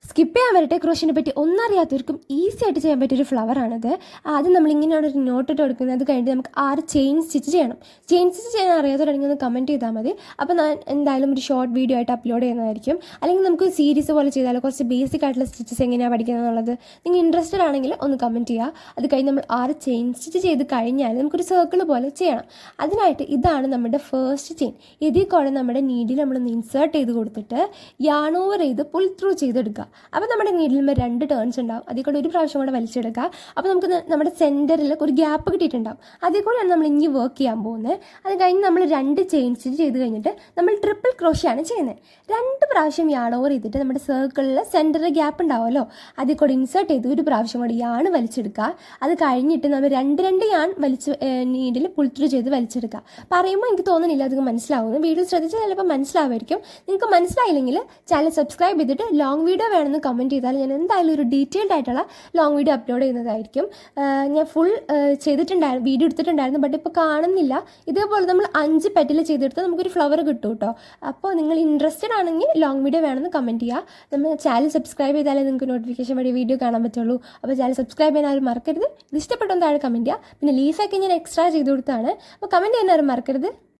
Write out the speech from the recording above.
Skip ചെയ്യാൻ വരട്ടെ. ക്രോഷിനെ പറ്റി ഒന്നും അറിയാത്തവർക്കും ഈസി ആയിട്ട് ചെയ്യാൻ പറ്റിയൊരു ഫ്ലവറാണിത്. ആദ്യം നമ്മൾ ഇങ്ങനെയാണ് ഒരു നോട്ട് ഇട്ട് കൊടുക്കുന്നത്. അത് കഴിഞ്ഞിട്ട് നമുക്ക് 6 ചെയിൻ സ്റ്റിച്ച് ചെയ്യണം. ചെയിൻ സ്റ്റിച്ച് ചെയ്യാൻ അറിയാത്തവരാണെങ്കിൽ ഒന്ന് കമൻറ്റ് ചെയ്താൽ മതി. അപ്പോൾ ഞാൻ എന്തായാലും ഒരു ഷോർട്ട് വീഡിയോ ആയിട്ട് അപ്ലോഡ് ചെയ്യുന്നതായിരിക്കും. അല്ലെങ്കിൽ നമുക്ക് സീരീസ് പോലെ ചെയ്താലോ, കുറച്ച് ബേസിക് ആയിട്ടുള്ള സ്റ്റിച്ചസ് എങ്ങനെയാണ് പഠിക്കുന്നത് എന്നുള്ളത് നിങ്ങൾ ഇൻട്രസ്റ്റഡ് ആണെങ്കിൽ ഒന്ന് കമൻറ്റ് ചെയ്യുക. അത് കഴിഞ്ഞ് നമ്മൾ 6 ചെയിൻ സ്റ്റിച്ച് ചെയ്ത് കഴിഞ്ഞാൽ നമുക്കൊരു സർക്കിൾ പോലെ ചെയ്യണം. അതിനായിട്ട് ഇതാണ് നമ്മുടെ ഫസ്റ്റ് ചെയിൻ. ഇതിൽ കൂടെ നമ്മുടെ നീഡിൽ നമ്മളൊന്ന് ഇൻസേർട്ട് ചെയ്ത് കൊടുത്തിട്ട് യാൺ ഓവർ ചെയ്ത് പുൾ ത്രൂ ചെയ്തെടുക്കുക. അപ്പോൾ നമ്മുടെ നീഡിലുമ്പോൾ 2 ടേൺസ് ഉണ്ടാവും. അതിൽ കൂടെ ഒരു പ്രാവശ്യം കൂടെ വലിച്ചെടുക്കുക. അപ്പോൾ നമുക്ക് നമ്മുടെ സെൻറ്ററിൽ ഒരു ഗ്യാപ്പ് കിട്ടിയിട്ടുണ്ടാവും. അതിൽ കൂടെയാണ് നമ്മൾ ഇനി വർക്ക് ചെയ്യാൻ പോകുന്നത്. അത് കഴിഞ്ഞ് നമ്മൾ 2 ചെയിൻ സ്റ്റിച്ച് ചെയ്ത് കഴിഞ്ഞിട്ട് നമ്മൾ ട്രിപ്പിൾ ക്രോഷയാണ് ചെയ്യുന്നത്. 2 പ്രാവശ്യം യാൺ ഓവർ ചെയ്തിട്ട് നമ്മുടെ സർക്കിളിൽ സെൻറ്ററിൽ ഗ്യാപ്പ് ഉണ്ടാവുമല്ലോ, അതിൽ കൂടെ ഇൻസേർട്ട് ചെയ്ത് ഒരു പ്രാവശ്യം കൂടി യാൺ വലിച്ചെടുക്കുക. അത് കഴിഞ്ഞിട്ട് നമ്മൾ 2 യാൺ വലിച്ച് നീഡിൽ പുൾ ത്രൂ ചെയ്ത് വലിച്ചെടുക്കുക. പറയുമ്പോൾ എനിക്ക് തോന്നുന്നില്ല അധികം മനസ്സിലാവുന്നു. വീഡിയോ ശ്രദ്ധിച്ചാൽ ചിലപ്പോൾ മനസ്സിലാവുമായിരിക്കും. നിങ്ങൾക്ക് മനസ്സിലായില്ലെങ്കിൽ ചാനൽ സബ്സ്ക്രൈബ് ചെയ്തിട്ട് ലോങ് വീഡിയോ വേണമെന്ന് കമൻറ്റ് ചെയ്താൽ ഞാൻ എന്തായാലും ഒരു ഡീറ്റെയിൽഡ് ആയിട്ടുള്ള ലോങ് വീഡിയോ അപ്ലോഡ് ചെയ്യുന്നതായിരിക്കും. ഞാൻ ഫുൾ ചെയ്തിട്ടുണ്ടായിരുന്നു, വീഡിയോ എടുത്തിട്ടുണ്ടായിരുന്നു, ബട്ട് ഇപ്പോൾ കാണുന്നില്ല. ഇതേപോലെ നമ്മൾ 5 പെറ്റൽ ചെയ്തെടുത്താൽ നമുക്കൊരു ഫ്ലവർ കിട്ടും കേട്ടോ. അപ്പോൾ നിങ്ങൾ ഇൻട്രസ്റ്റഡ് ആണെങ്കിൽ ലോങ് വീഡിയോ വേണമെന്ന് കമൻറ്റ് ചെയ്യുക. നമ്മൾ ചാനൽ സബ്സ്ക്രൈബ് ചെയ്താലേ നിങ്ങൾക്ക് നോട്ടിഫിക്കേഷൻ വഴി വീഡിയോ കാണാൻ പറ്റുള്ളൂ. അപ്പോൾ ചാനൽ സബ്സ്ക്രൈബ് ചെയ്യാൻ ആരും മറക്കരുത്. ഇത് ഇഷ്ടപ്പെട്ടൊന്നും താഴെ കമൻറ്റ് ചെയ്യുക. പിന്നെ ലീഫൊക്കെ ഞാൻ എക്സ്ട്രാ ചെയ്ത് കൊടുത്താണ്. അപ്പോൾ കമൻറ്റ് ചെയ്യാൻ ആരും മറക്കരുത്.